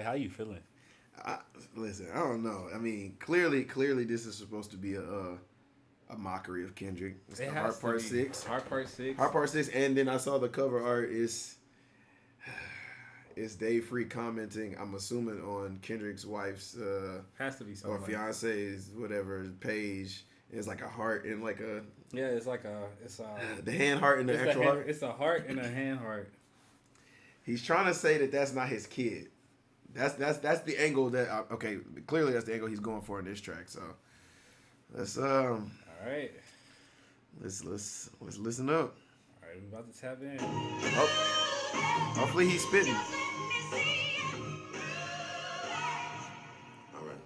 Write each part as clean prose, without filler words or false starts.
How you feeling? I, listen, I don't know. I mean, clearly, this is supposed to be a mockery of Kendrick. It's It the has Heart to Part be. Six. Heart Part Six. Heart Part Six, and then I saw the cover art is Dave Free commenting. I'm assuming on Kendrick's wife's Has to be or something. fiance's whatever page. It's like a heart and like a Yeah, it's like it's the hand heart and the actual heart. It's a heart and a hand heart. He's trying to say that that's not his kid. That's the angle that okay. Clearly, that's the angle he's going for in this track. So let's All right. let's listen up. All right, we about to tap in. Hopefully he's spitting. All right.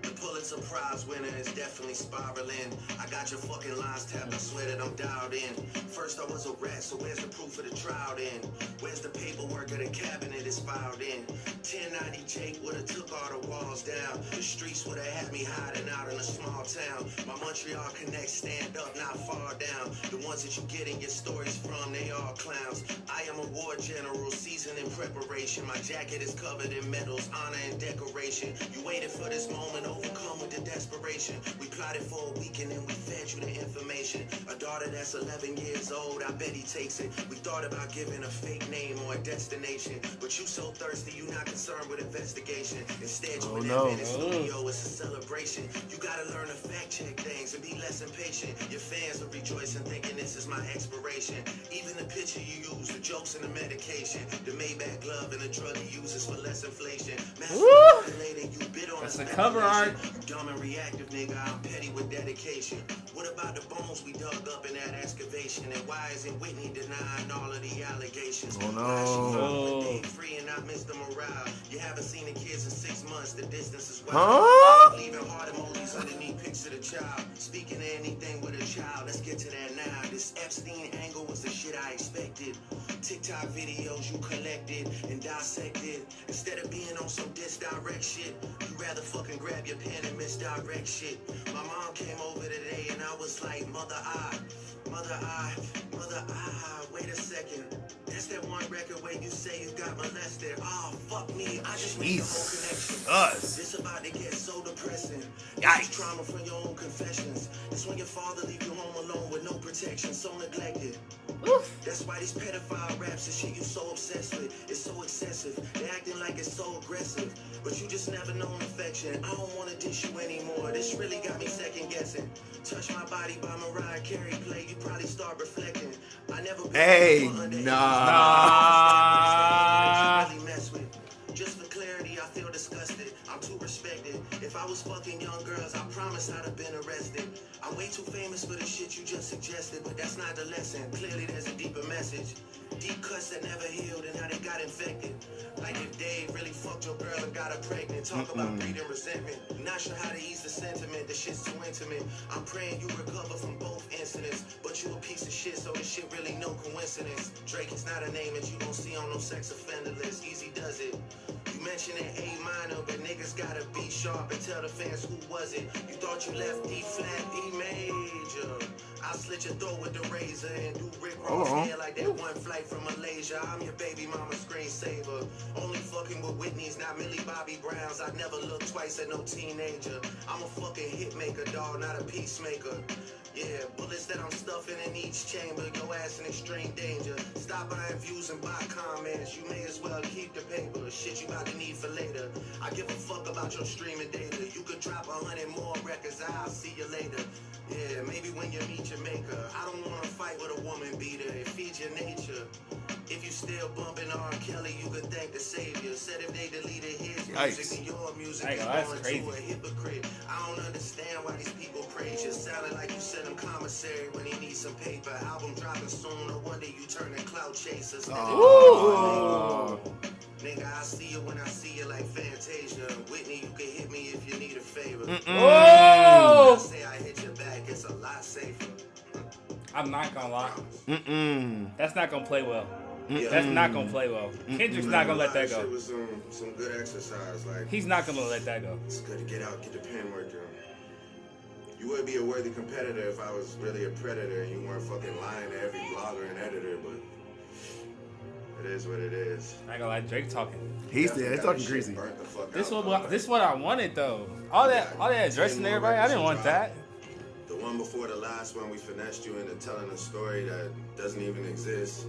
The Pulitzer Prize winner is definitely spiraling. I got your fucking lines tapped. I swear that I'm dialed in. First I was a rat, so where's the proof of the trial then? Where's the paperwork of the cabinet is filed in? 1090 Jake would've took all the walls down. The streets would've had me hiding out in a small town. My Montreal connect stand up, not far down. The ones that you get in your stories from, they all clowns. I am a war general, seasoned in preparation. My jacket is covered in medals, honor and decoration. You waited for this moment, overcome with the desperation. We plotted for a week and then we fed you the information. A daughter that's 11 years old, I bet he takes it. We thought about giving a fake name or a destination, but you so thirsty, you not concerned with investigation. Instead, you in that minute studio, it's a celebration. You gotta learn to fact check things and be less impatient. Your fans are rejoicing, thinking this is my expiration. Even the picture you use, the jokes and the medication, the Maybach glove and the drug he uses for less inflation. Lady, you bit on That's the cover art. You dumb and reactive, nigga. I'm petty with dedication. What about the bones we dug up in that excavation? And why isn't Whitney denying all of the allegations? Oh, no. Why she following Dave Free and not Mr. Morale? You haven't seen the kids in 6 months. The distance is wild. Leaving heart emojis underneath pics of the child. Speaking of anything with a child, let's get to that now. This Epstein angle was the shit I expected. TikTok videos you collected and dissected. Instead of being on some disdirect shit, you rather fucking grab your pen and misdirect shit. My mom came over today and I was like, mother, wait a second. That's that one record where you say you got molested. Oh, fuck me. I just made the whole connection. This about to get so depressing. Yikes. Trauma from your own confessions. It's when your father leave you home alone with no protection, so neglected. Oof. That's why these pedophile raps and shit you so obsessed with. It's so excessive. They acting like it's so aggressive. But you just never known affection. I don't wanna dish you anymore. This really got me second guessing. Touch My Body by Mariah Carey play. You probably start reflecting. I never been really mess with. Just for clarity, I feel disgusted. I'm too respected. If I was fucking young girls, I promise I'd have been arrested. I'm way too famous for the shit you just suggested, but that's not the lesson. Clearly there's a deeper message. Deep cuts that never healed and how they got infected. Like if Dave really fucked your girl and got her pregnant. Talk about breeding resentment. Not sure how to ease the sentiment. The shit's too intimate. I'm praying you recover from both incidents. But you a piece of shit, so this shit really no coincidence. Drake is not a name that you don't see on no sex offender list. Easy does it. You mentioned an A minor, but niggas gotta be sharp and tell the fans who was it. You thought you left D flat, E major. I'll slit your throat with the razor and do Rick Ross hair like that one flight from Malaysia. I'm your baby mama screensaver. Only fucking with Whitney's, not Millie Bobby Brown's. I never look twice at no teenager. I'm a fucking hit maker, dog, not a peacemaker. Yeah, bullets that I'm stuffing in each chamber. Your ass in extreme danger. Stop buying views and buy comments. You may as well keep the paper. Shit you about to need for later. I give a fuck about your streaming data. You could drop 100 more records. I'll see you later. Yeah, maybe when you meet your maker. I don't wanna fight with a woman beater. It feeds your nature. If you still bumping R. Kelly, you could thank the savior. Said if they deleted his music and your music is going to a hypocrite. I don't understand why these people praise you. Sounding like you sent him commissary when he needs some paper. Album dropping soon, no wonder you turning clout chasers. Nigga, I see you when I see you like Fantasia. Whitney, you can hit me if you need a favor. I say I hit your back, it's a lot safer. I'm not gonna lie. That's not gonna play well. That's not gonna play well. Kendrick's not gonna let that go. It was some good exercise. Like he's not gonna let that go. It's good to get out, get the pen working. You would be a worthy competitor if I was really a predator and you weren't fucking lying to every blogger and editor, but It is what it is. I ain't gonna lie, Drake talking. He's Definitely got talking this greasy. shit burnt the fuck This out, what though. this what I wanted though. All that addressing everybody, I didn't want that. The one before the last one, we finessed you into telling a story that doesn't even exist.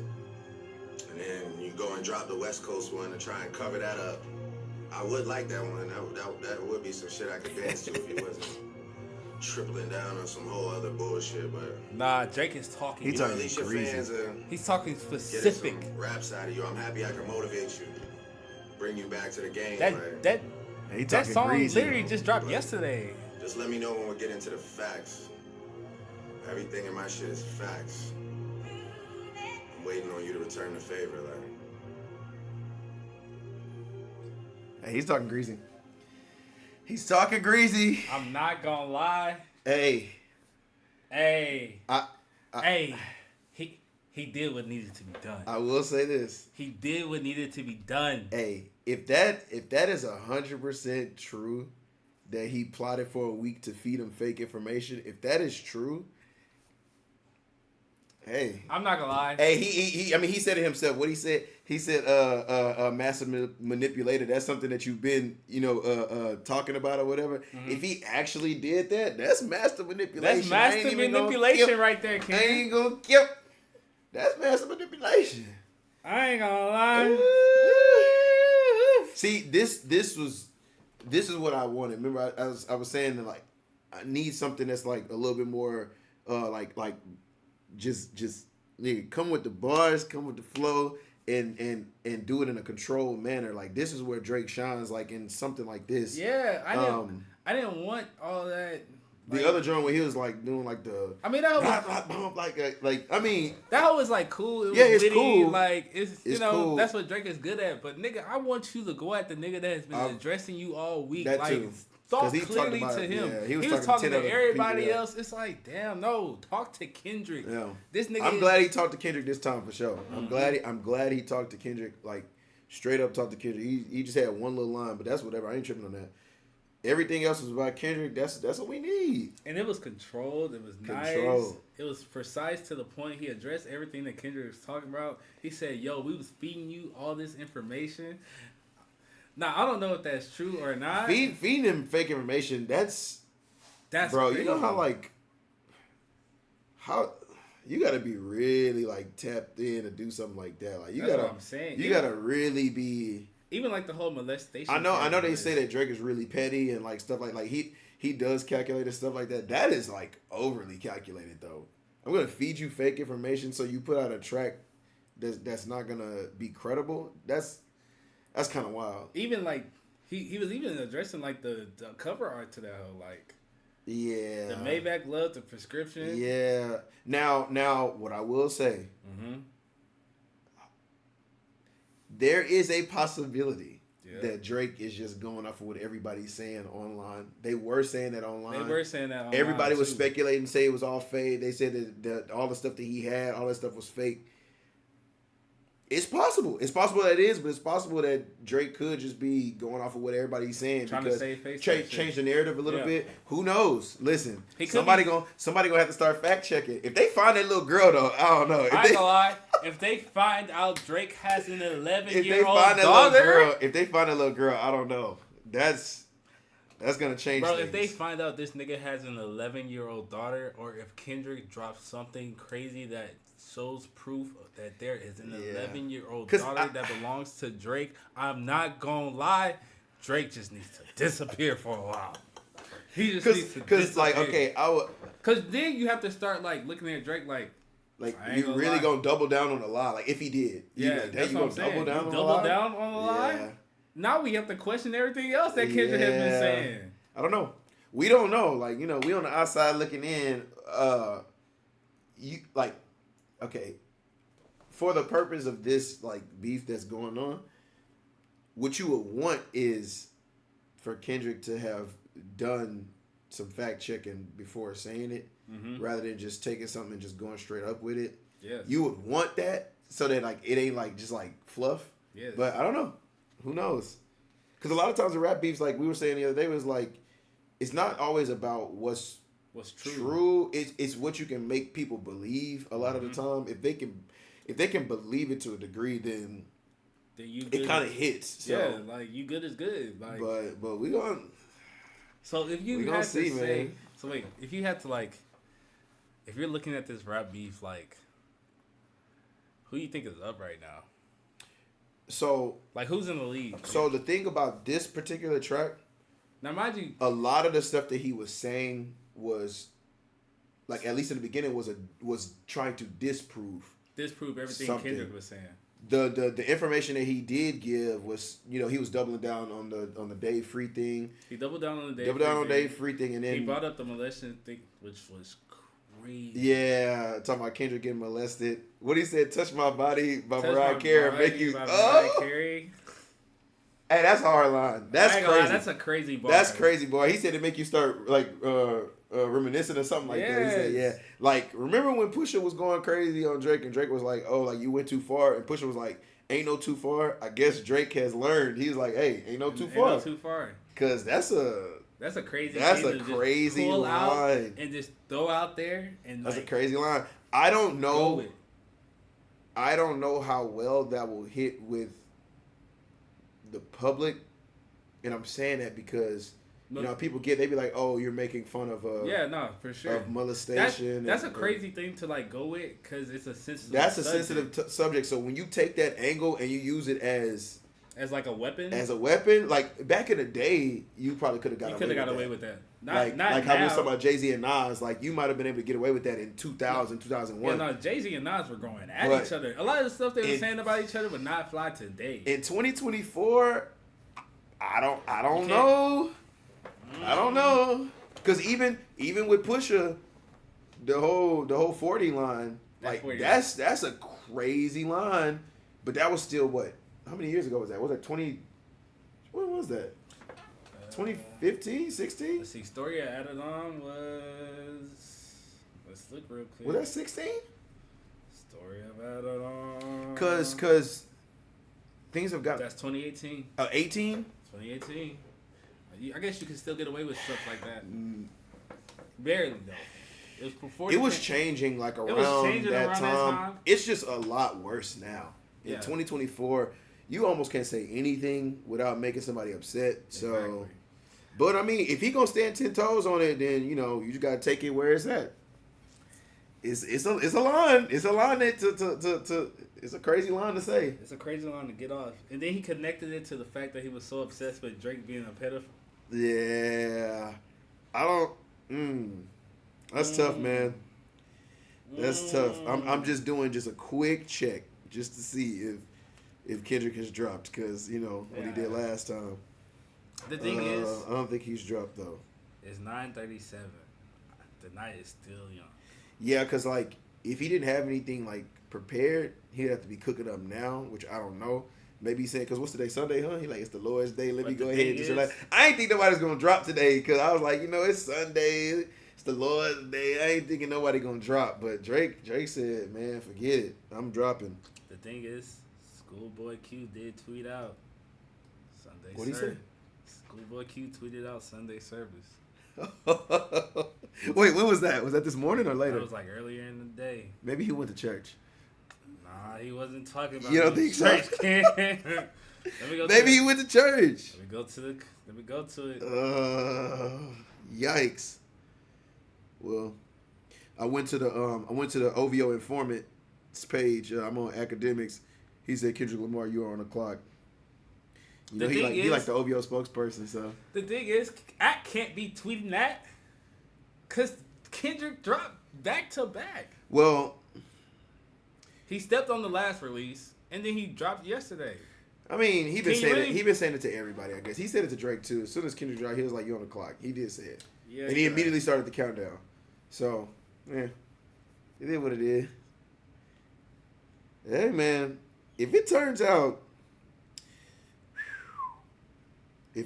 And then you go and drop the West Coast one to try and cover that up. I would like that one. That would be some shit I could dance to if you wasn't tripling down on some whole other bullshit. But Nah, Drake is talking. He talking at least your greasy. fans are He's talking getting specific. some raps out of you. I'm happy I can motivate you, bring you back to the game. That like, that He that talking song greasy. literally just dropped yesterday. just let me know when we get into the facts. Everything in my shit is facts. I'm waiting on you to return the favor, like. Hey, he's talking greasy. He's talking greasy. I'm not gonna lie. Hey, Hey, I hey, he did what needed to be done. I will say this. He did what needed to be done. Hey, if that is 100% true, that he plotted for a week to feed him fake information, if that is true, hey, I'm not gonna lie. hey, he said it himself. What he said master manipulator. That's something that you've been, talking about or whatever. Mm-hmm. If he actually did that, that's master manipulation. That's I ain't master even gonna manipulation skip. right there, I Ken. ain't gonna skip. That's master manipulation. I ain't gonna lie. See, this is what I wanted. Remember, I was saying that, like, I need something that's like a little bit more like just nigga, come with the bars, come with the flow, and do it in a controlled manner. Like, this is where Drake shines, like in something like this. Yeah, I didn't want all that. The other joint where he was like doing like the I mean, that was I mean, that was like cool. It was Yeah, it's witty, cool. Like it's It's cool. that's what Drake is good at. But nigga, I want you to go at the nigga that has been addressing you all week. that like too. talk 'Cause he talked clearly about to it, him. yeah, he was to talking 10 to other everybody people, yeah. else. It's like, damn, no, talk to Kendrick. Yeah. This nigga. I'm is- glad he talked to Kendrick this time for sure. I'm glad he talked to Kendrick, like straight up talked to Kendrick. He just had one little line, but that's whatever. I ain't tripping on that. Everything else was about Kendrick. That's what we need. And it was controlled. It was nice. Controlled. It was precise to the point. He addressed everything that Kendrick was talking about. He said, "Yo, we was feeding you all this information." Now I don't know if that's true or not. Feeding him fake information. That's bro. crazy. You know how you gotta be really like tapped in to do something like that. Like That's what I'm saying. You Yeah. gotta really be. Even like the whole molestation. I know they thing. say that Drake is really petty and like stuff like he does calculate and stuff like that. That is like overly calculated though. I'm gonna feed you fake information so you put out a track that's not gonna be credible. That's kind of wild. Even like he was even addressing like the cover art to that whole like Yeah. the Maybach love, the prescription. Yeah. Now what I will say, Mm-hmm. there is a possibility Yeah. that Drake is just going off of what everybody's saying online. They were saying that online. They were saying that. Online Everybody was too. speculating, say it was all fake. They said that all the stuff that he had, all that stuff was fake. It's possible. It's possible that it is, but it's possible that Drake could just be going off of what everybody's saying Trying to because save face that shit. change the narrative a little Yeah. bit. Who knows? Listen, He could somebody be- gonna have to start fact checking. If they find that little girl though, I don't know. If I ain't they, gonna lie. If they find out Drake has an if 11-year they old find that daughter, little girl, I don't know. That's gonna change. bro, things. if they find out this nigga has an 11-year-old daughter, or if Kendrick drops something crazy that shows proof that there is an Yeah. 11-year-old 'Cause daughter that belongs to Drake, I'm not gonna lie, Drake just needs to disappear for a while. He just needs to Because like disappear. okay, I would. Cause then you have to start like looking at Drake like, Like I ain't you gonna really lie. gonna double down on the lie? Like if he did, you yeah, like, that's you what I'm gonna saying. double down You on double the lie? down on the lie. Yeah. Now we have to question everything else that Kendrick has been Yeah. saying. I don't know. We don't know. Like we on the outside looking in. You like, okay, for the purpose of this like beef that's going on, what you would want is for Kendrick to have done some fact checking before saying it, rather than just taking something and just going straight up with it. Yes. You would want that so that like it ain't like just like fluff. Yes. But I don't know. Who knows? Because a lot of times the rap beefs, like we were saying the other day, was like it's not always about what's True. true. It's what you can make people believe. A lot of the time, if they can, if they can believe it to a degree, then you it kind of hits. So, yeah, like you good is good. Like, but we gonna. So if you we had gonna to see, say, man. so wait, if you had to like, if you're looking at this rap beef, like, who you think is up right now? So Like, who's in the lead? So the thing about this particular track, Now, mind you, a lot of the stuff that he was saying was, like, at least in the beginning, was trying to disprove everything something. Kendrick was saying. The information that he did give was, he was doubling down on the Dave Free thing. He doubled down on the Dave Free thing, and then he brought up the molestation thing, which was crazy. Yeah, talking about Kendrick getting molested. What he said, "Touch my body" by Touch Mariah My Carey, Body make you. by Oh, Mariah Carey. hey, that's a hard line. That's I ain't gonna lie, crazy. that's a crazy bar. That's crazy, boy. He said it make you start like reminiscing or something like that. He said, Yes. yeah. Like, remember when Pusha was going crazy on Drake and Drake was like, oh, like you went too far, and Pusha was like, ain't no too far. I guess Drake has learned. He's like, hey, ain't no too far. Ain't no too far. Cause that's a crazy. That's thing a to just crazy pull out line. and just throw out there and that's like, a crazy line. I don't go know. with. I don't know how well that will hit with the public, and I'm saying that because people they be like, oh, you're making fun of Yeah, no, for sure. of molestation. That's a crazy thing to like go with because it's a sensitive. That's a subject. sensitive subject. So when you take that angle and you use it as like a weapon. Like back in the day, you probably could have got away with that. Not like now. how we was talking about Jay-Z and Nas. Like you might have been able to get away with that in 2000, 2001. Yeah, no, Jay-Z and Nas were going at each other. A lot of the stuff they were saying about each other would not fly today. In 2024, I don't know. I don't know. Because even with Pusha, the whole 40 line, like 40. that's a crazy line. But that was still what? How many years ago was that? Was that 20? When was that? 2015, 16? Let's see. Story I added on was. Let's look real quick. Was that 16? Story I've added on. Cause things have got. That's 2018. 18. 2018. I guess you can still get away with stuff like that. Barely though. It was before. It was changing like around, that time. It's just a lot worse now. In 2024, you almost can't say anything without making somebody upset. So, exactly. But I mean, if he gonna stand 10 toes on it, then you just gotta take it where it's at. It's a line. It's a line that it's a crazy line to say. It's a crazy line to get off. And then he connected it to the fact that he was so obsessed with Drake being a pedophile. Yeah, I don't. That's tough, man. That's tough. I'm just doing a quick check just to see if Kendrick has dropped because what he did last time. The thing is, I don't think he's dropped though. It's 9:37. The night is still young. Yeah, because like if he didn't have anything like prepared, he'd have to be cooking up now, which I don't know. Maybe he said, because what's today, Sunday, huh? He like, it's the Lord's Day. Let me go ahead and just relax. I ain't think nobody's going to drop today because I was like, it's Sunday. It's the Lord's Day. I ain't thinking nobody going to drop. But Drake said, man, forget it. I'm dropping. The thing is, Schoolboy Q did tweet out Sunday What'd he say? Schoolboy Q tweeted out Sunday service. Wait, when was that? Was that this morning or later? That was like earlier in the day. Maybe he went to church. Nah, he wasn't talking about. You don't think so? Let me go. Maybe he went to church. Let me go to it. Yikes. Well, I went to the OVO Informant's page. I'm on academics. He said, Kendrick Lamar, you are on the clock. He like the OVO spokesperson. So the thing is, I can't be tweeting that because Kendrick dropped back to back. Well, he stepped on the last release and then he dropped yesterday. I mean, he been saying it to everybody. I guess he said it to Drake too. As soon as Kendrick dropped, he was like, "You on the clock." He did say it, and he immediately started the countdown. So, yeah, it is what it is. Hey, man, if it turns out. I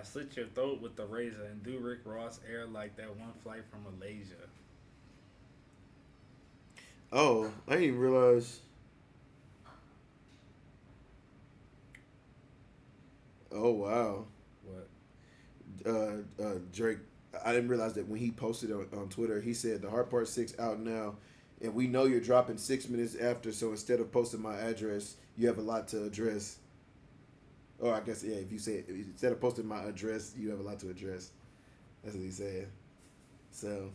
slit your throat with the razor and do Rick Ross air like that one flight from Malaysia. Oh, I didn't even realize. Oh, wow. What? Drake, I didn't realize that when he posted on Twitter, he said the Hard Part 6 out now. and we know you're dropping 6 minutes after. So instead of posting my address, you have a lot to address. Or I guess if you say instead of posting my address, you have a lot to address. That's what he said. So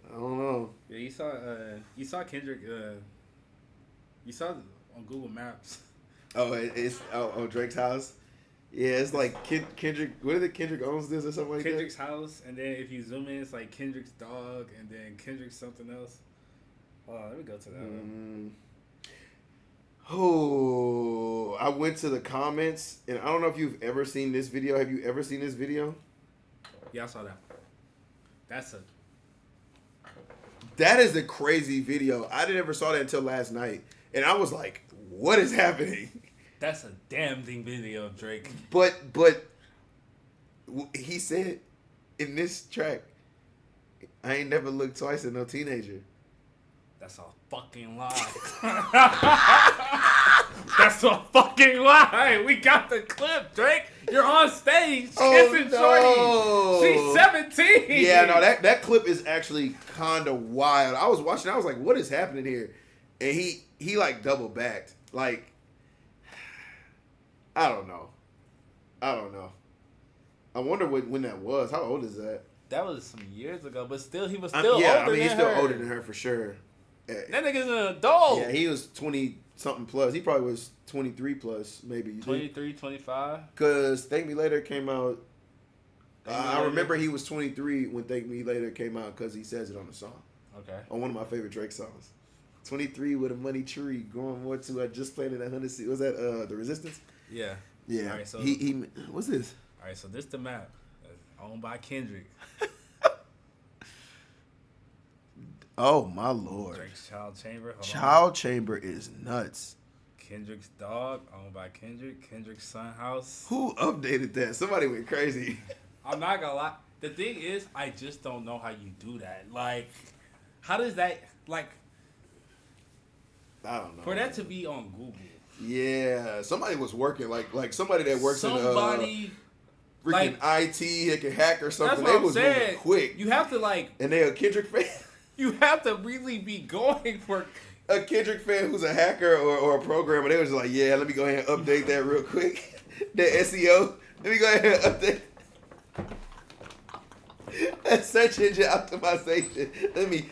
I don't know. Yeah, you saw Kendrick. You saw on Google Maps. Oh, it's Drake's house. Yeah, it's like Kendrick. What is it? Kendrick owns this or something like Kendrick's house, and then if you zoom in, it's like Kendrick's dog, and then Kendrick's something else. Oh, let me go to that one. Oh, I went to the comments, and I don't know if you've ever seen this video. Have you ever seen this video? Yeah, I saw that. That is a crazy video. I didn't ever saw that until last night, and I was like, "What is happening?" That's a damn thing video of Drake. But he said in this track, "I ain't never looked twice at no teenager." That's a fucking lie. That's a fucking lie. We got the clip, Drake. You're on stage kissing Shorty. She's 17. Yeah, no, that clip is actually kind of wild. I was watching. I was like, "What is happening here?" And he like double backed. Like, I don't know. I wonder when that was. How old is that? That was some years ago, but still, he was still older than her. He's still older than her for sure. That nigga's an adult. Yeah, he was 20-something plus. He probably was 23 plus, maybe. 23, 25. Because Thank Me Later came out. I remember he was 23 when Thank Me Later came out because he says it on the song. Okay. On one of my favorite Drake songs. 23 with a money tree, going more to I just planted 100 seeds. Was that The Resistance? Yeah. Yeah. All right, so, he what's this? All right, so this the map. Owned by Kendrick. Oh, my Lord. Drake's child chamber. Child chamber is nuts. Kendrick's dog, owned by Kendrick. Kendrick's son house. Who updated that? Somebody went crazy. I'm not gonna lie. The thing is, I just don't know how you do that. Like, how does that, like, I don't know. for that to be on Google? Yeah, somebody was working like somebody that works Somebody, in freaking IT that can hack or something. that's what They I'm was saying. moving quick, You have to, like, and they a Kendrick fan. you have to really be going for. A Kendrick fan who's a hacker or a programmer. They was just like, yeah, let me go ahead and update that real quick. That SEO. Let me go ahead and update. That search engine optimization. Let me.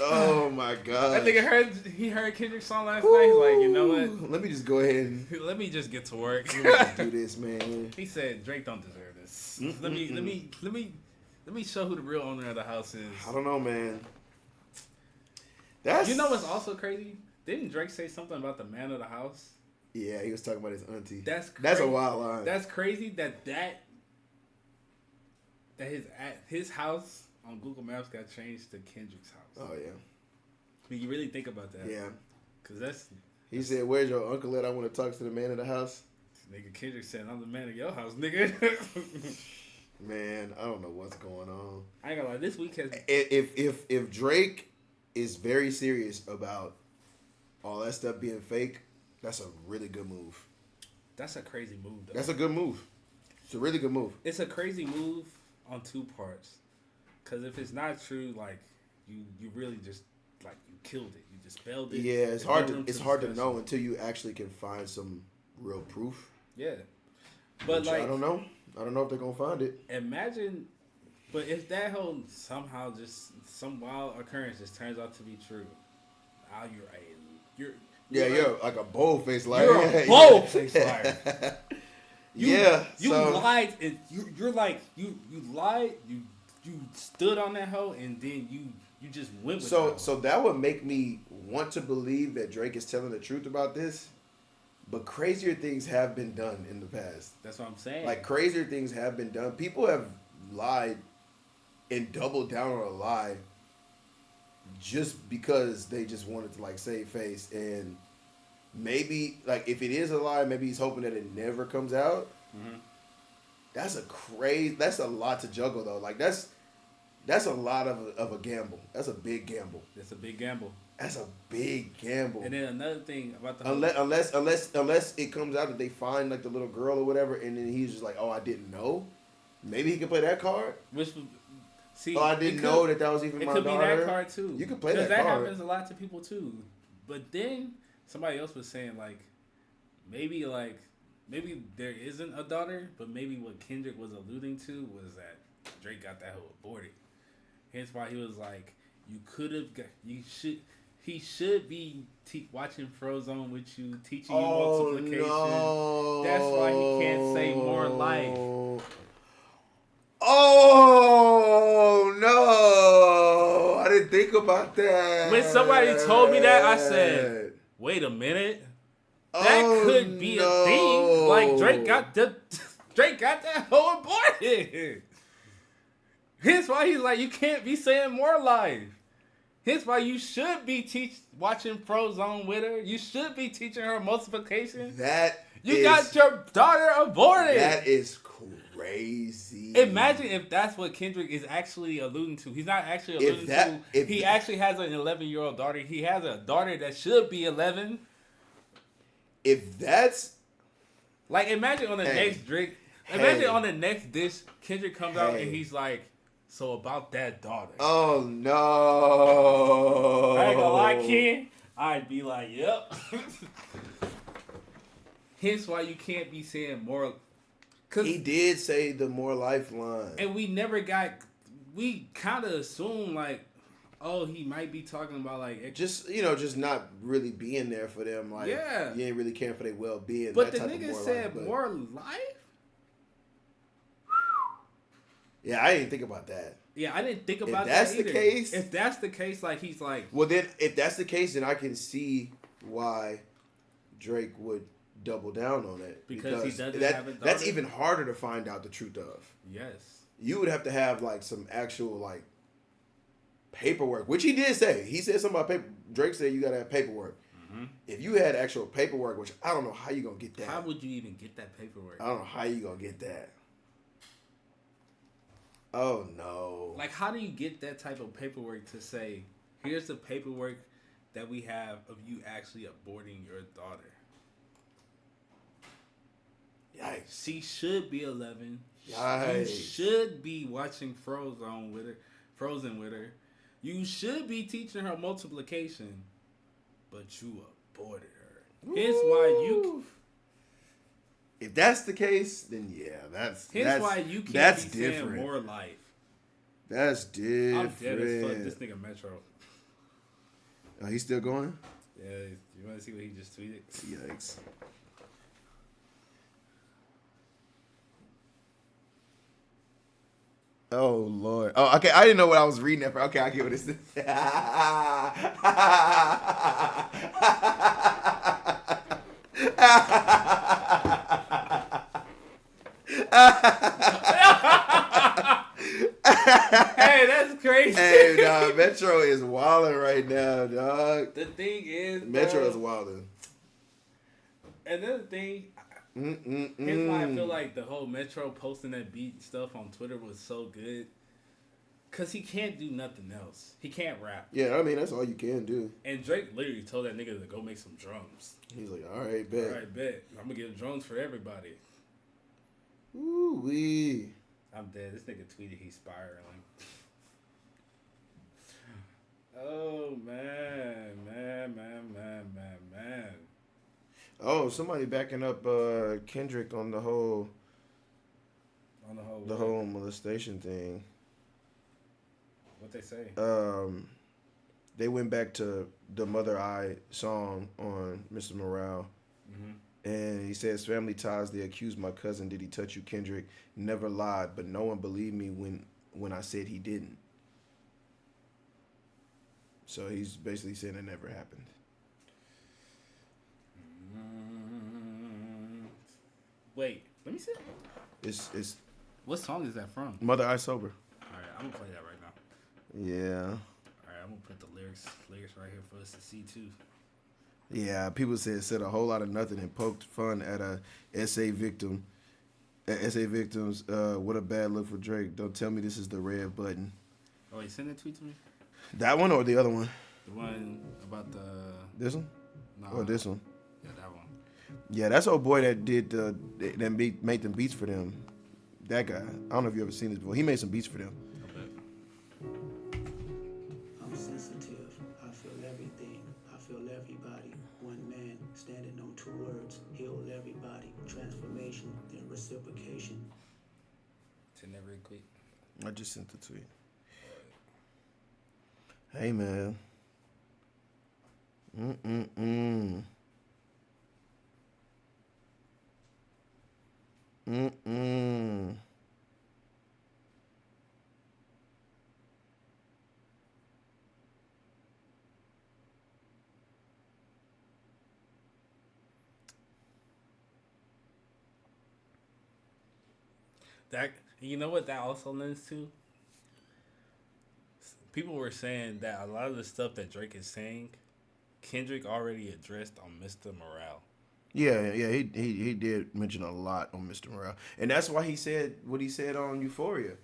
Oh my god. That nigga heard Kendrick's song last night. He's like, you know what? Let me just go ahead and Let me just get to work. let me just do this, man. He said Drake don't deserve this. Let me show who the real owner of the house is. I don't know, man. That's You know what's also crazy? Didn't Drake say something about the man of the house? Yeah, he was talking about his auntie. That's crazy. That's a wild line. That's crazy that his house on Google Maps got changed to Kendrick's house. Oh yeah. I mean, you really think about that? Yeah. Cause He said, "Where's your uncle at? I want to talk to the man of the house." nigga Kendrick said, "I'm the man of your house, nigga." Man, I don't know what's going on. I ain't gonna lie. This week has If Drake is very serious about all that stuff being fake, that's a really good move. That's a crazy move, though. That's a good move. It's a really good move. It's a crazy move on two parts. Because if it's not true, like, you really just, like, you killed it. You dispelled it. Yeah, it's There's hard no room to discussion. know until you actually can find some real proof. Yeah. But, Which like, I don't know if they're gonna find it. imagine, but if that whole somehow just some wild occurrence just turns out to be true, now you're like a bold-faced liar. You're a bold-faced liar. You so, lied, and you're like you lied, you stood on that hoe, and then you just went with So that would make me want to believe that Drake is telling the truth about this. But crazier things have been done in the past. That's what I'm saying. Like, crazier things have been done. People have lied and doubled down on a lie just because they just wanted to, like, save face. And maybe, like, if it is a lie, maybe he's hoping that it never comes out. Mm-hmm. That's a lot to juggle, though. Like, that's a lot of a gamble. That's a big gamble. That's a big gamble. That's a big gamble. And then another thing about the unless it comes out that they find, like, the little girl or whatever, and then he's just like, oh, I didn't know. Maybe he can play that card. See, Oh, I didn't know that was even it my could daughter. be that card too. You can play because that card. happens a lot to people too. But then somebody else was saying like maybe there isn't a daughter, but maybe what Kendrick was alluding to was that Drake got that hoe aborted. Hence why he was like, he should be watching Frozone with you, teaching you multiplication. No. That's why he can't say more life. Oh no! I didn't think about that. When somebody told me that, I said, "Wait a minute, that could be a thing." Like Drake got that whole aborted. Hence why he's like, you can't be saying more life. Hence why you should be watching Frozone with her. You should be teaching her multiplication. You got your daughter aborted. That is crazy. Imagine if that's what Kendrick is actually alluding to. He's not actually alluding to. He actually has an 11-year-old daughter. He has a daughter that should be 11. If that's like, imagine on the next Drake. Imagine on the next dish, Kendrick comes out and he's like, "So about that daughter." Oh no! I ain't gonna lie, kid. I'd be like, "Yep." Hence why you can't be saying more. Cause he did say the more lifeline, and we kind of assumed like, oh, he might be talking about like just not really being there for them. Like, yeah, you ain't really caring for their well being. But the nigga said more life. Yeah, I didn't think about that. Yeah, I didn't think about that. If that's the case, like he's like, well, then if that's the case, then I can see why Drake would double down on it because he doesn't have a daughter. That's even harder to find out the truth of. Yes, you would have to have like some actual like paperwork, which he did say. He said something about paper. Drake said you gotta have paperwork. Mm-hmm. If you had actual paperwork, which I don't know how you gonna get that. How would you even get that paperwork? I don't know how you gonna get that. Oh no! Like, how do you get that type of paperwork to say, here's the paperwork that we have of you actually aborting your daughter? Yikes! She should be 11. Yikes! You should be watching Frozen with her. You should be teaching her multiplication, but you aborted her. Hence why you. If that's the case, then yeah, that's why you can't be saying more life. That's different. I'm dead as fuck. This nigga Metro. He's still going? Yeah. You want to see what he just tweeted? Yikes. Oh Lord. Oh, okay. I didn't know what I was reading. Okay, I get what it is. Hey, that's crazy. Hey, dog, Metro is wilding right now, dog. The thing is, Metro is wilding. Another thing, here's why I feel like the whole Metro posting that beat stuff on Twitter was so good. Cause he can't do nothing else. He can't rap. Yeah, I mean that's all you can do. And Drake literally told that nigga to go make some drums. He's like, all right, bet. All right, bet. I'm gonna get drums for everybody. Ooh wee. I'm dead. This nigga tweeted he's spiraling. Oh man. Oh, somebody backing up Kendrick on the whole molestation thing. What they say? They went back to the Mother I song on Mr. Morale. Mm-hmm. And he says, family ties, they accused my cousin, did he touch you, Kendrick? Never lied, but no one believed me when I said he didn't. So he's basically saying it never happened. Wait, let me see. It's what song is that from? Mother I Sober. Alright, I'm gonna play that right now. Yeah. Alright, I'm gonna put the lyrics right here for us to see too. Yeah, people said a whole lot of nothing and poked fun at a SA victim. SA victims, what a bad look for Drake. Don't tell me this is the red button. Oh, you sent that tweet to me? That one or the other one? The one about the... This one? Nah. Or this one? Yeah, that one. Yeah, that's old boy that did made them beats for them. That guy. I don't know if you ever seen this before. He made some beats for them. Okay. transformation, then reciprocation. Send that real quick. I just sent the tweet. Hey, man. Mm-mm-mm. Mm-mm. That, you know what that also lends to? People were saying that a lot of the stuff that Drake is saying, Kendrick already addressed on Mr. Morale. Yeah, he did mention a lot on Mr. Morale. And that's why he said what he said on Euphoria.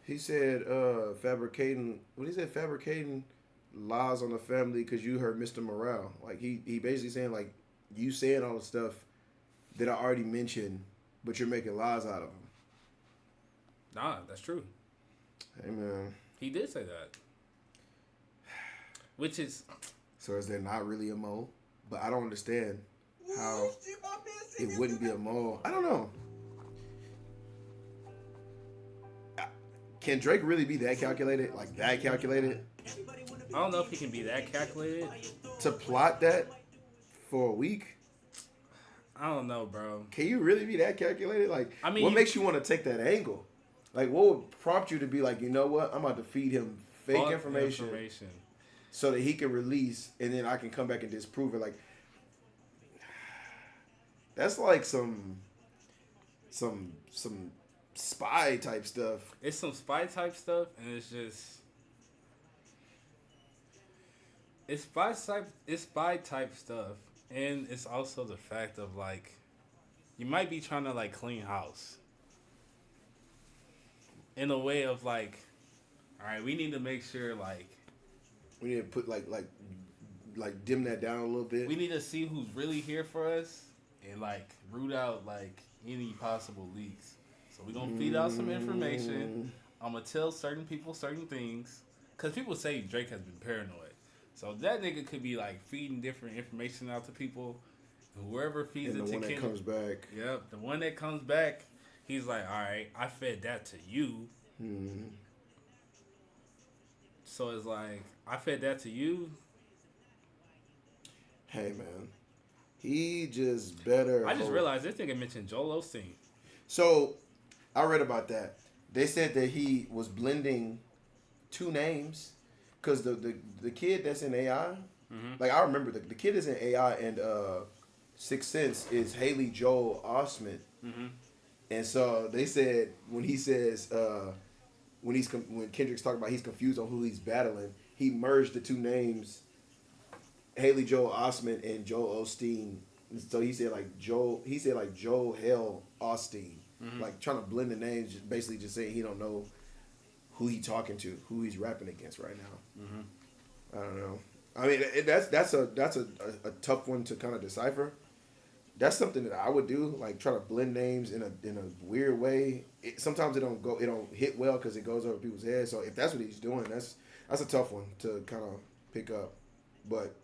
He said fabricating lies on the family because you heard Mr. Morale. Like he basically saying like you saying all the stuff that I already mentioned, but you're making lies out of them. Nah, that's true. Hey man. He did say that. Which is... So is there not really a mole? But I don't understand how it wouldn't be a mole. I don't know. Can Drake really be that calculated? Like that calculated? I don't know if he can be that calculated. To plot that for a week? I don't know, bro. Can you really be that calculated? Like, I mean, what makes you want to take that angle? Like, what would prompt you to be like, you know what? I'm about to feed him fake information so that he can release, and then I can come back and disprove it. Like, that's like some spy type stuff. It's some spy type stuff, and it's just it's spy type stuff, and it's also the fact of like you might be trying to like clean house in a way of like, all right, we need to make sure like we need to put like dim that down a little bit. We need to see who's really here for us and like root out like any possible leaks. So we're going to feed out some information. I'm going to tell certain people certain things. Because people say Drake has been paranoid. So that nigga could be like feeding different information out to people. And whoever feeds and it to the one that comes back. Yep. The one that comes back, he's like, all right, I fed that to you. Mm-hmm. So it's like, I fed that to you. Hey, man. He just better. I just realized this nigga mentioned Joel Osteen. So, I read about that. They said that he was blending two names because the kid that's in AI, like I remember the kid that's in AI and Sixth Sense is Haley Joel Osment, and so they said when he says when Kendrick's talking about he's confused on who he's battling, he merged the two names, Haley Joel Osment and Joel Osteen. So he said like Joel Hell Osteen. Like trying to blend the names, just basically just saying he don't know who he talking to, who he's rapping against right now. I don't know. I mean, that's a tough one to kind of decipher. That's something that I would do, like try to blend names in a weird way. Sometimes it don't hit well because it goes over people's heads. So if that's what he's doing, that's a tough one to kind of pick up. But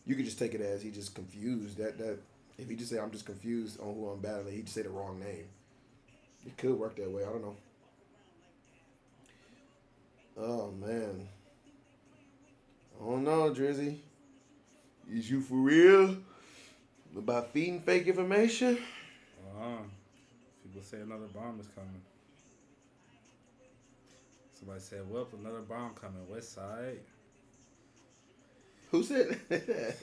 you could just take it as he just confused. That if he just say I'm just confused on who I'm battling, he just say the wrong name. It could work that way. I don't know. Oh, man. I don't know, Drizzy. Is you for real about feeding fake information? People say another bomb is coming. Somebody said, well, another bomb coming. West Side. Who said that?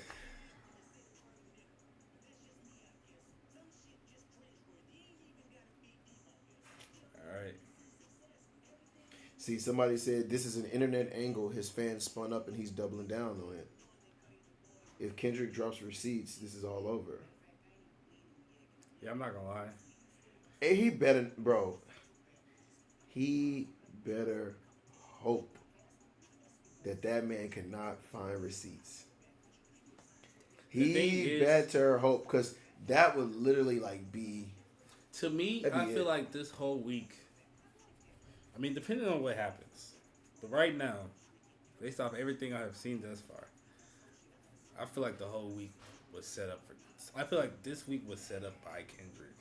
See, somebody said this is an internet angle his fans spun up and he's doubling down on it. If Kendrick drops receipts, this is all over. Yeah, I'm not gonna lie. And he better hope that man cannot find receipts. He better hope, because that would literally like be... To me, I feel like this whole week... I mean, depending on what happens. But right now, based off everything I have seen thus far, I feel like the whole week was set up for I feel like this week was set up by Kendrick.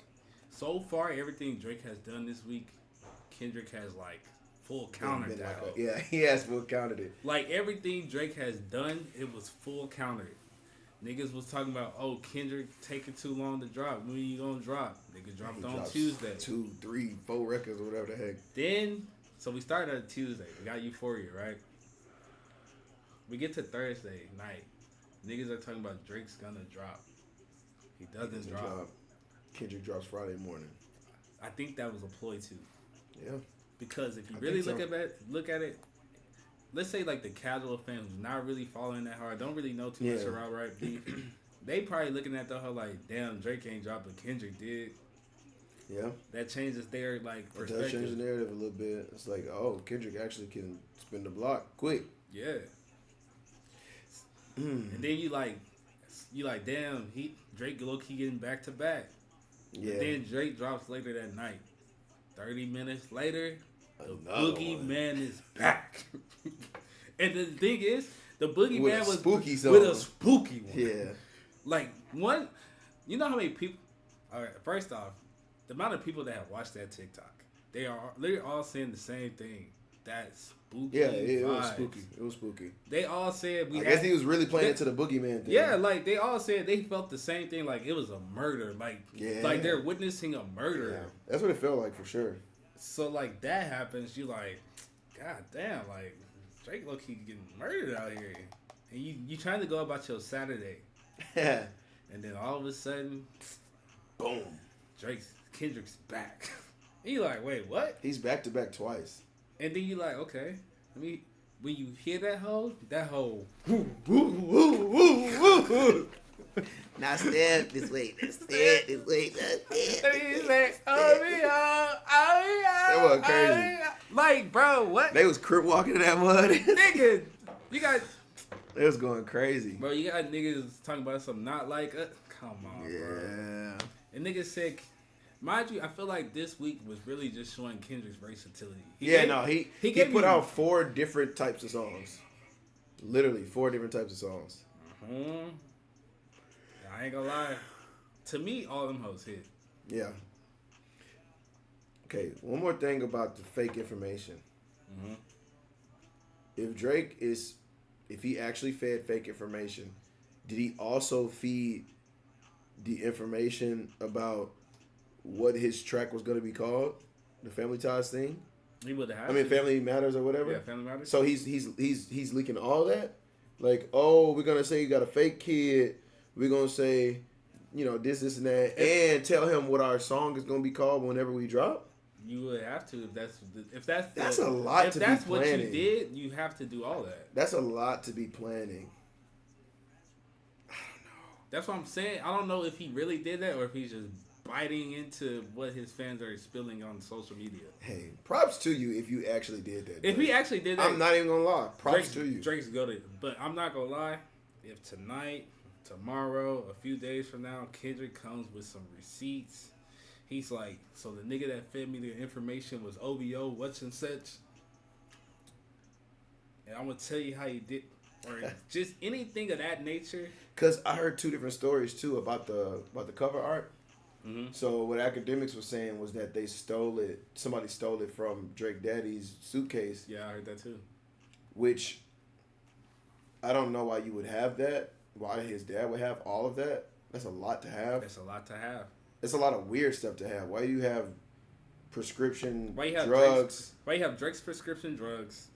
So far, everything Drake has done this week, Kendrick has like full countered that. Yeah, he has full countered it. Like everything Drake has done, it was full countered. Niggas was talking about, oh, Kendrick taking too long to drop. When you gonna drop? Nigga dropped on Tuesday. 2, 3, 4 records or whatever the heck. Then, so we started on Tuesday. We got Euphoria, right? We get to Thursday night. Niggas are talking about Drake's gonna drop. He doesn't drop. Kendrick drops Friday morning. I think that was a ploy too. Yeah. Because if you really look at it, let's say like the casual fan who's not really following that hard, don't really know too much about rap beef, they probably looking at the whole like, damn, Drake ain't dropped, but Kendrick did. Yeah. That changes their like perspective. It does change the narrative a little bit. It's like, oh, Kendrick actually can spin the block quick. Yeah. And then you like, damn, Drake low key getting back to back. Yeah. And then Drake drops later that night. 30 minutes later, the Boogeyman is back. And the thing is, the Boogeyman was spooky with a spooky one. Yeah. Like, one, you know how many people, all right, first off, the amount of people that have watched that TikTok, they're all saying the same thing. That's spooky. Yeah, it was spooky. It was spooky. They all said I guess he was really playing into the Boogeyman thing. Yeah, like they all said they felt the same thing. Like it was a murder. Like they're witnessing a murder. Yeah. That's what it felt like for sure. So like that happens, you like, God damn, like Drake low key getting murdered out here, and you trying to go about your Saturday, and then all of a sudden, boom, Kendrick's back. And you like, wait, what? He's back to back twice. And then you like, okay, when you hear that hoe, now step this way, step this way, he's like, that was crazy. Like, bro, what? They was crip walking in that mud. Nigga, you got... It was going crazy. Bro, you got niggas talking about something not like us. Come on, bro. Yeah. And niggas said... Mind you, I feel like this week was really just showing Kendrick's versatility. He put out 4 different types of songs. Literally 4 different types of songs. Mm-hmm. I ain't gonna lie. To me, all them hoes hit. Yeah. Okay, one more thing about the fake information. Mm-hmm. If he actually fed fake information, did he also feed the information about what his track was going to be called, the Family Ties thing? He would have. I mean, Family Matters or whatever. Yeah, Family Matters. So he's leaking all that. Like, oh, we're gonna say you got a fake kid. We're gonna say, this and that, and tell him what our song is gonna be called whenever we drop. You would have to if that's a lot to be planning. If that's what you did, you have to do all that. That's a lot to be planning. I don't know. That's what I'm saying. I don't know if he really did that or if he's just biting into what his fans are spilling on social media. Hey, props to you if you actually did that. If he actually did that, I'm not even gonna lie. Props to you. Drake's goated. But I'm not gonna lie. If tonight, tomorrow, a few days from now, Kendrick comes with some receipts, he's like, so the nigga that fed me the information was OVO, what's and such, and I'm gonna tell you how he did, or just anything of that nature. Cause I heard 2 different stories too about the cover art. Mm-hmm. So what Academics was saying was that somebody stole it from Drake Daddy's suitcase. Yeah, I heard that too. Which, I don't know why you would have that. Why his dad would have all of that. That's a lot to have. That's a lot to have. It's a lot of weird stuff to have. Why do you have prescription drugs? Why you have Drake's prescription drugs?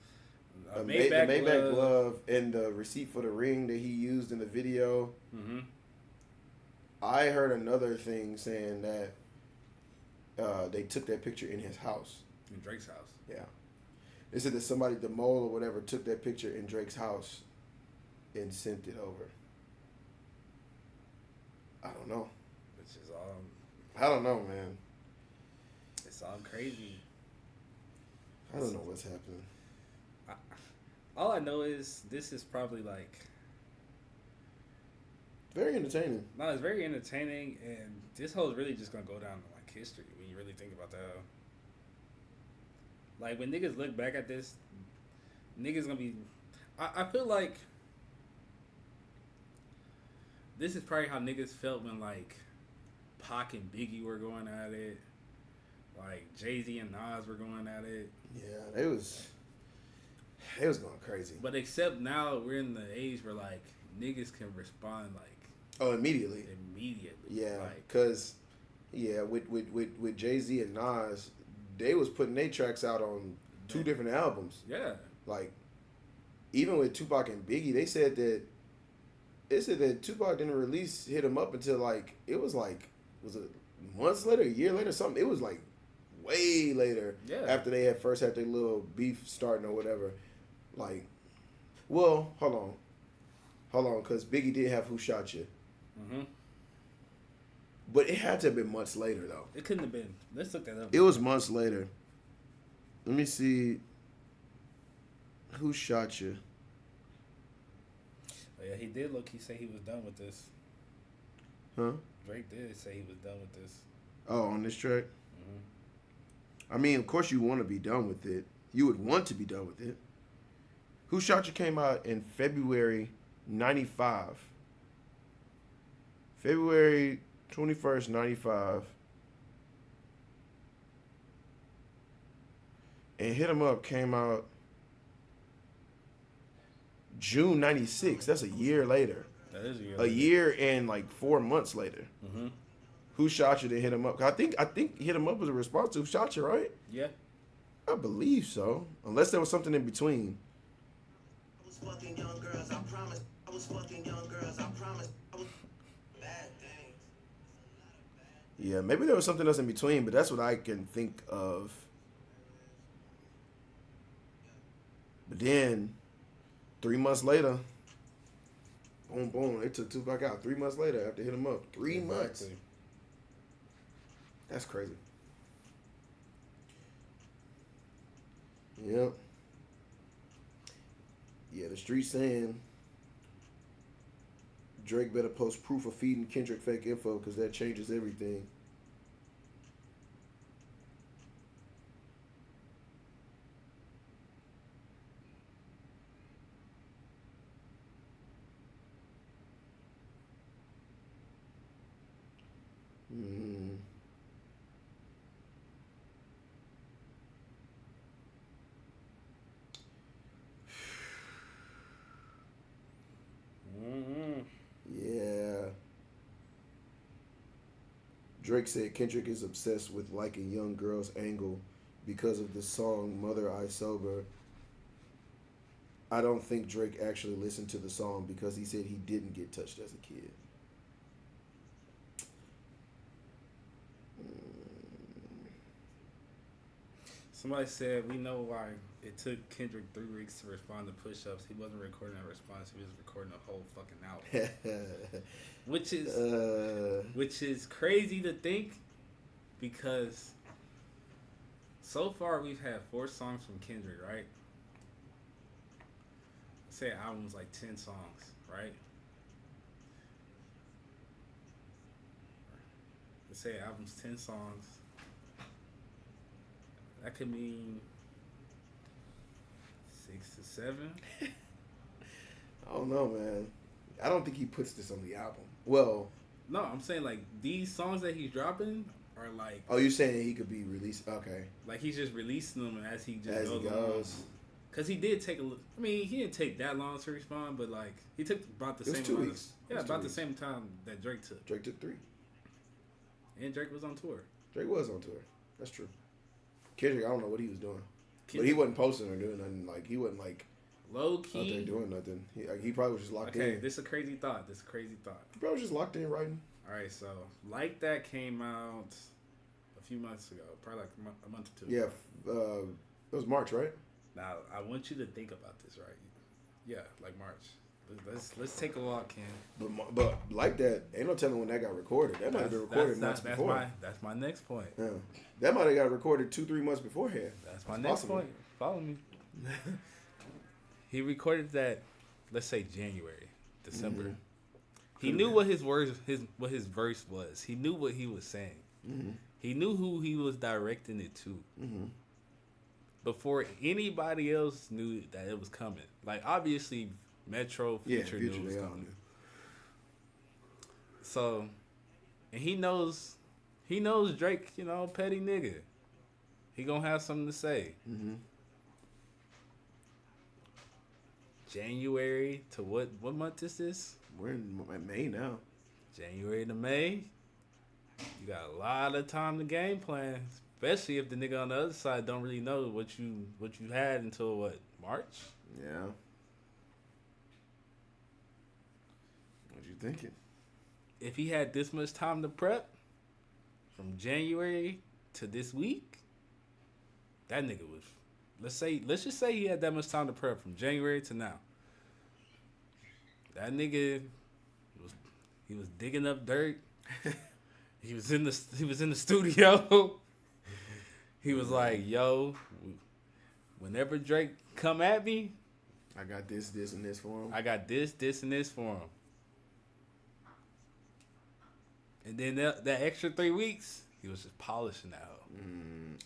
The Maybach glove and the receipt for the ring that he used in the video. Mm-hmm. I heard another thing saying that they took that picture in his house. In Drake's house. Yeah. They said that somebody, the mole or whatever, took that picture in Drake's house and sent it over. I don't know. Which is all... I don't know, man. It's all crazy. I don't know what's happening. All I know is this is probably like... Very entertaining. No, it's very entertaining, and this whole is really just gonna go down to like history when you really think about that. Like when niggas look back at this, niggas gonna be. I feel like this is probably how niggas felt when like Pac and Biggie were going at it, like Jay-Z and Nas were going at it. Yeah, it was going crazy. But except now we're in the age where like niggas can respond like immediately. Yeah, like, cause with Jay-Z and Nas, they was putting their tracks out on 2 different albums. Yeah, like even with Tupac and Biggie, they said that Tupac didn't hit him up until like it was it months later, a year later, something. It was like way later. Yeah. After they had first had their little beef starting or whatever. Like, well, hold on, because Biggie did have Who Shot You. Mm-hmm. But it had to have been months later though. It couldn't have been. Let's look that up. It was months later. Let me see. Who Shot You? Oh, yeah, he did look. He said he was done with this. Huh? Drake did say he was done with this. Oh, on this track? Mm-hmm. I mean, of course you want to be done with it. You would want to be done with it. Who Shot You came out in February 95. February 21st, 95. And Hit 'Em Up came out June 96. That's a year later. That is a year. A year and like 4 months later. Mm-hmm. Who Shot You to Hit 'Em Up? I think Hit 'Em Up was a response to Who Shot You, right? Yeah. I believe so. Unless there was something in between. I was fucking young girls, I promise. I was fucking young girls, I promise. I was bad things. Yeah, maybe there was something else in between, but that's what I can think of. But then, 3 months later, boom, they took Tupac out. 3 months later after Hit 'Em Up. 3 months. That's crazy. Yep. Yeah, the street saying Drake better post proof of feeding Kendrick fake info because that changes everything. Mm. Mm-hmm. Yeah. Drake said Kendrick is obsessed with liking young girls' angle because of the song Mother I Sober. I don't think Drake actually listened to the song because he said he didn't get touched as a kid. Somebody said we know why it took Kendrick 3 weeks to respond to push-ups. He wasn't recording a response. He was recording a whole fucking album. Which is crazy to think because so far we've had 4 songs from Kendrick, right? Let's say album's like 10 songs, right? Let's say album's 10 songs. That could mean 6 to 7. I don't know, man. I don't think he puts this on the album. Well, no, I'm saying like these songs that he's dropping are like. Oh, you're saying he could be released? Okay. Like he's just releasing them as he just as goes. He goes. Cause he did take a look. I mean, he didn't take that long to respond, but like he took about the same. 2 weeks. About the same time that Drake took. Drake took 3. And Drake was on tour. Drake was on tour. That's true. Kendrick, I don't know what he was doing, but he wasn't posting or doing nothing. Like he wasn't like low key out there doing nothing. He probably was just locked in. Okay, this is a crazy thought. He probably was just locked in writing. All right, so Like That came out a few months ago, probably like a month or 2. Yeah, it was March, right? Now I want you to think about this, right? Yeah, like March. Let's take a walk, Ken. But Like That, ain't no telling when that got recorded. That might have been recorded months before. That's my next point. Yeah. That might have got recorded 2-3 months beforehand. That's my next point. Follow me. He recorded that, let's say January, December. Mm-hmm. He knew what his verse was. He knew what he was saying. Mm-hmm. He knew who he was directing it to. Mm-hmm. Before anybody else knew that it was coming. Like obviously Metro, Future knew it was coming. So, and he knows Drake, petty nigga. He gonna have something to say. Mm-hmm. January to what month is this? We're in May now. January to May. You got a lot of time to game plan, especially if the nigga on the other side don't really know what you had until what, March? Yeah. What you thinking? If he had this much time to prep from January to this week, that nigga was, let's just say he had that much time to prep from January to now. That nigga he was digging up dirt. He was in the studio. He was like, "Yo, whenever Drake come at me, I got this, and this for him. I got this, and this for him." And then that extra 3 weeks, he was just polishing out.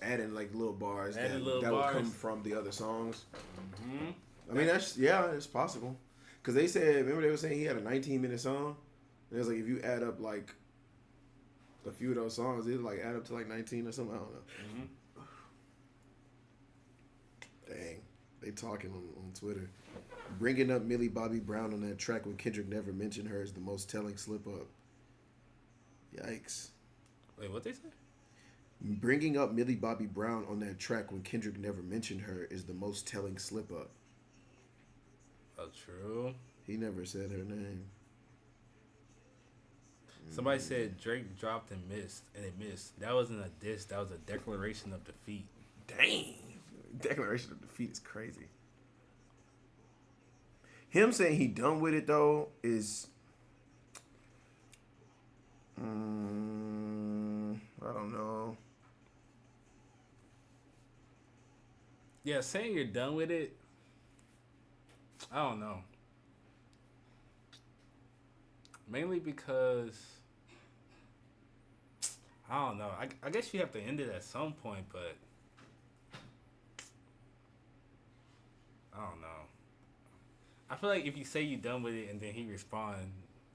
Adding like little bars that bars. would come from the other songs. Mm-hmm. I mean, it's possible. Because they said, remember they were saying he had a 19-minute song? And it was like, if you add up like a few of those songs, it'd like add up to like 19 or something. I don't know. Mm-hmm. Dang. They talking on Twitter. Bringing up Millie Bobby Brown on that track when Kendrick never mentioned her is the most telling slip up. Yikes. Wait, what they say? Bringing up Millie Bobby Brown on that track when Kendrick never mentioned her is the most telling slip up. Oh, true. He never said her name. Somebody said Drake dropped and missed, and it missed. That wasn't a diss. That was a declaration of defeat. Dang. Declaration of defeat is crazy. Him saying he done with it, though, is... I don't know. Yeah, saying you're done with it, I don't know. Mainly because, I don't know. I guess you have to end it at some point, but I don't know. I feel like if you say you're done with it and then he respond,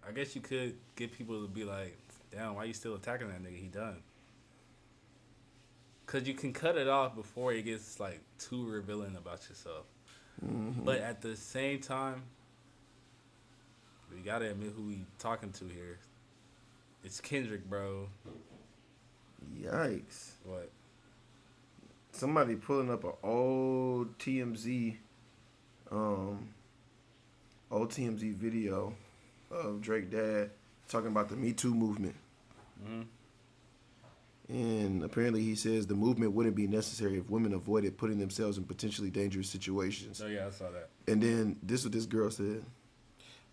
I guess you could get people to be like, damn, why you still attacking that nigga? He done. Because you can cut it off before it gets like too revealing about yourself. Mm-hmm. But at the same time, we gotta admit who we talking to here. It's Kendrick, bro. Yikes. What? Somebody pulling up an old TMZ video of Drake Dad talking about the Me Too movement. Mm-hmm. And apparently he says the movement wouldn't be necessary if women avoided putting themselves in potentially dangerous situations. Oh, yeah, I saw that. And then this is what this girl said.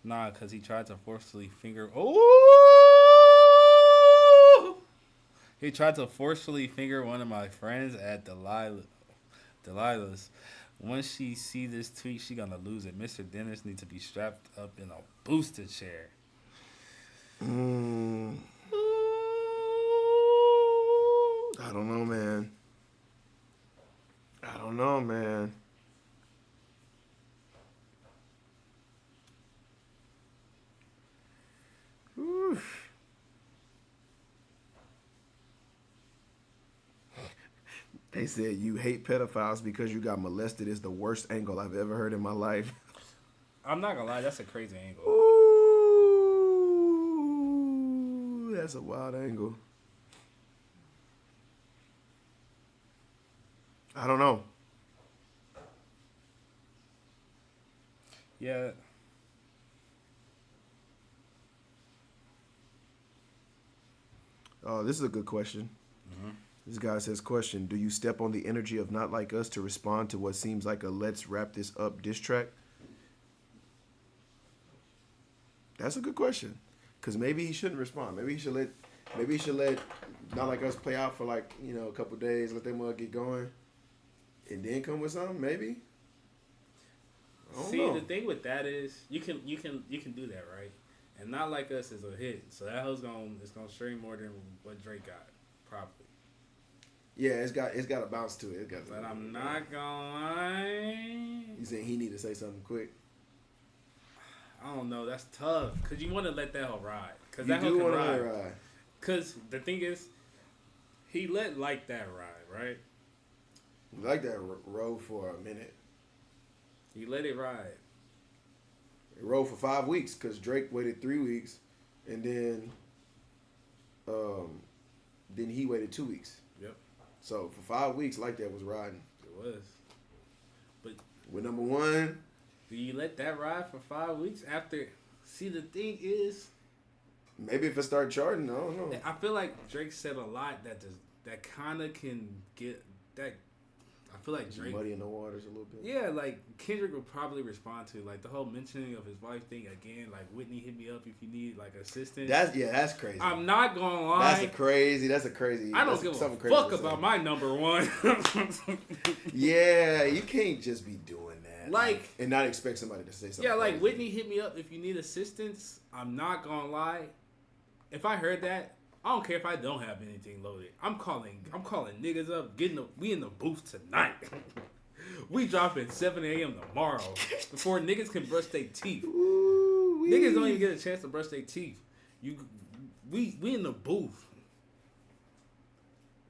Nah, because he tried to forcefully finger... Oh! He tried to forcefully finger one of my friends at Delilah's. Once she see this tweet, she gonna lose it. Mr. Dennis needs to be strapped up in a booster chair. I don't know, man. Whew. They said you hate pedophiles because you got molested is the worst angle I've ever heard in my life. I'm not gonna lie, that's a crazy angle. Ooh, that's a wild angle. I don't know. Yeah. Oh, this is a good question. Mm-hmm. This guy says, question, do you step on the energy of Not Like Us to respond to what seems like a let's wrap this up diss track? That's a good question. Because maybe he shouldn't respond. Maybe he should let Not Like Us play out for like, a couple days, let them get going, and then come with something, maybe? I don't know. The thing with that is you can do that, right? And Not Like Us is a hit. So that hoe's gonna stream more than what Drake got, probably. Yeah, it's got a bounce to it. But I'm not gonna lie. You saying he need to say something quick? I don't know. That's tough because you want to let that hoe ride. Cause You that do hoe want can to let ride. it ride. Cause the thing is, he let like that ride, right? You like that road for a minute. He let it ride. It rode for 5 weeks because Drake waited 3 weeks, and then he waited 2 weeks. Yep, So for 5 weeks, like that was riding. it was. But With number one, do you let that ride for 5 weeks after? See, the thing is, maybe if it started charting, I don't know. I feel like Drake said a lot that kind of can get that. I feel like Drake. Muddy in the waters a little bit. Yeah, like Kendrick would probably respond to like the whole mentioning of his wife thing again. Like Whitney, hit me up if you need like assistance. That's crazy. I'm not gonna lie. That's a crazy. I don't give a fuck about my number one. Yeah, you can't just be doing that. Like, and not expect somebody to say something. yeah, like crazy. Whitney, hit me up if you need assistance. I'm not gonna lie. If I heard that, I don't care if I don't have anything loaded. I'm calling niggas up. We in the booth tonight. We dropping 7 a.m. tomorrow before niggas can brush their teeth. Ooh-wee. Niggas don't even get a chance to brush their teeth. We in the booth.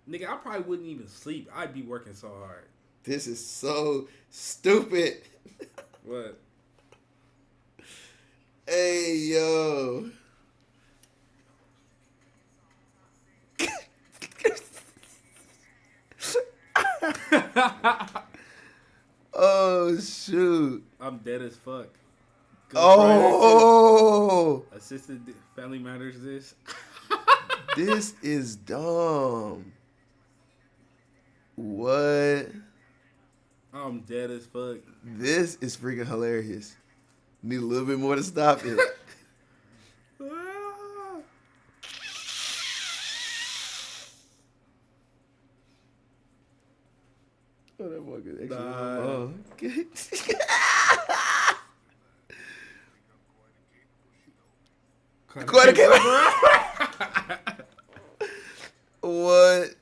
Nigga, I probably wouldn't even sleep. I'd be working so hard. This is so stupid. What? Hey yo. Oh shoot. I'm dead as fuck. Oh, Assisted Family Matters this. this is dumb. What? I'm dead as fuck. This is freaking hilarious. Need a little bit more to stop it. Oh, that boy good. Nah. Quarter came What?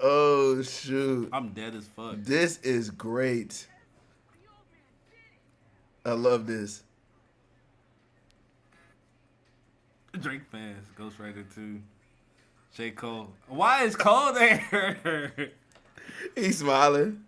Oh shoot. I'm dead as fuck. This is great. I love this. Drake fans, Ghostwriter 2, J. Cole. Why is Cole there? He's smiling.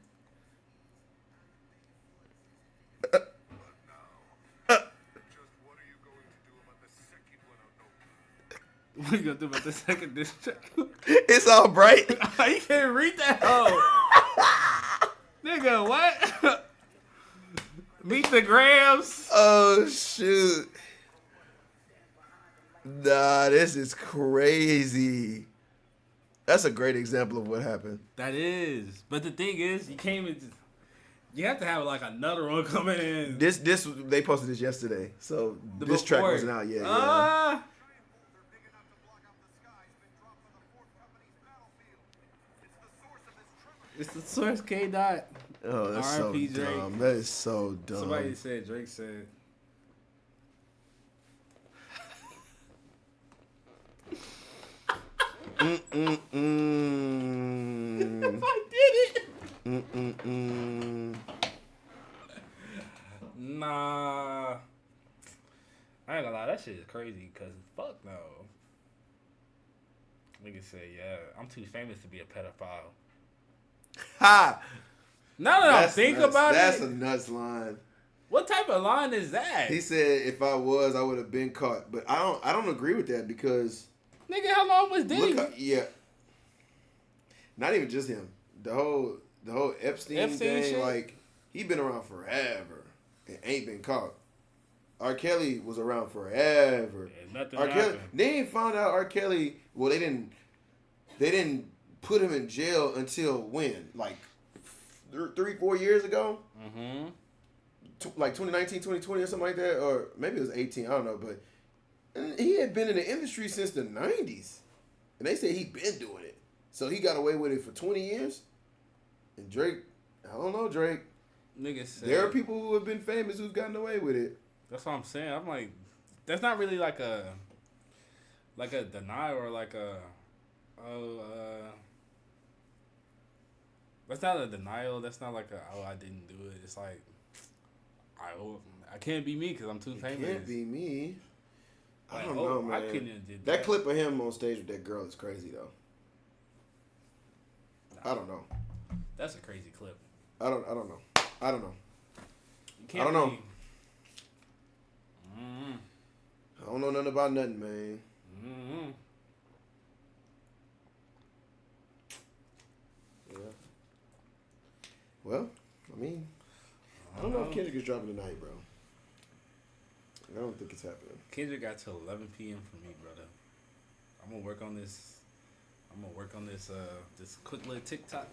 What are you gonna do about the second diss track? It's all bright. You can't read that. Oh, nigga, what? Meet the Grams. Oh shoot. Nah, this is crazy. That's a great example of what happened. That is, but the thing is, you can't even. You have to have like another one coming in. This they posted this yesterday, so this track wasn't out yet. It's the source, K. Dot. Oh, that's so R.I.P. Drake. dumb. That is so dumb. Somebody said Drake said. Mm-mm-mm. I did it. Mm-mm-mm. Nah. I ain't gonna lie, that shit is crazy, cause fuck no. Nigga said, yeah, I'm too famous to be a pedophile. Ha! Now that I think nuts. about That's it, a nuts line. what type of line is that? He said, "If I was, I would have been caught." But I don't agree with that because Nigga, how long was Diddy? yeah, not even just him. The whole Epstein thing, shit? like he been around forever and ain't been caught. R. Kelly was around forever. Yeah, nothing R. Kelly, happened. they ain't found out R. Kelly. Well, they didn't put him in jail until when? Like 3-4 years ago? Mm-hmm. Like 2019, 2020 or something like that. Or maybe it was 18, I don't know. But he had been in the industry since the 90s. And they say he been doing it. So he got away with it for 20 years. And Drake, I don't know, Drake. Nigga said, There are people who have been famous who've gotten away with it. that's what I'm saying. I'm like, that's not really like a denial or like a, that's not a denial. That's not like a, I didn't do it. It's like, I can't be me because I'm too famous. Can't be me. I Like, don't know, man. I couldn't have did that clip of him on stage with that girl is crazy, though. I don't know. That's a crazy clip. I don't know. I don't know. You can't I don't know. be- Mm-hmm. I don't know nothing about nothing, man. Mm-hmm. Yeah. Well, I mean, I don't know if Kendrick is dropping tonight, bro. I don't think it's happening. Kendrick got till 11 p.m. for me, brother. I'm gonna work on this. This quick little TikTok.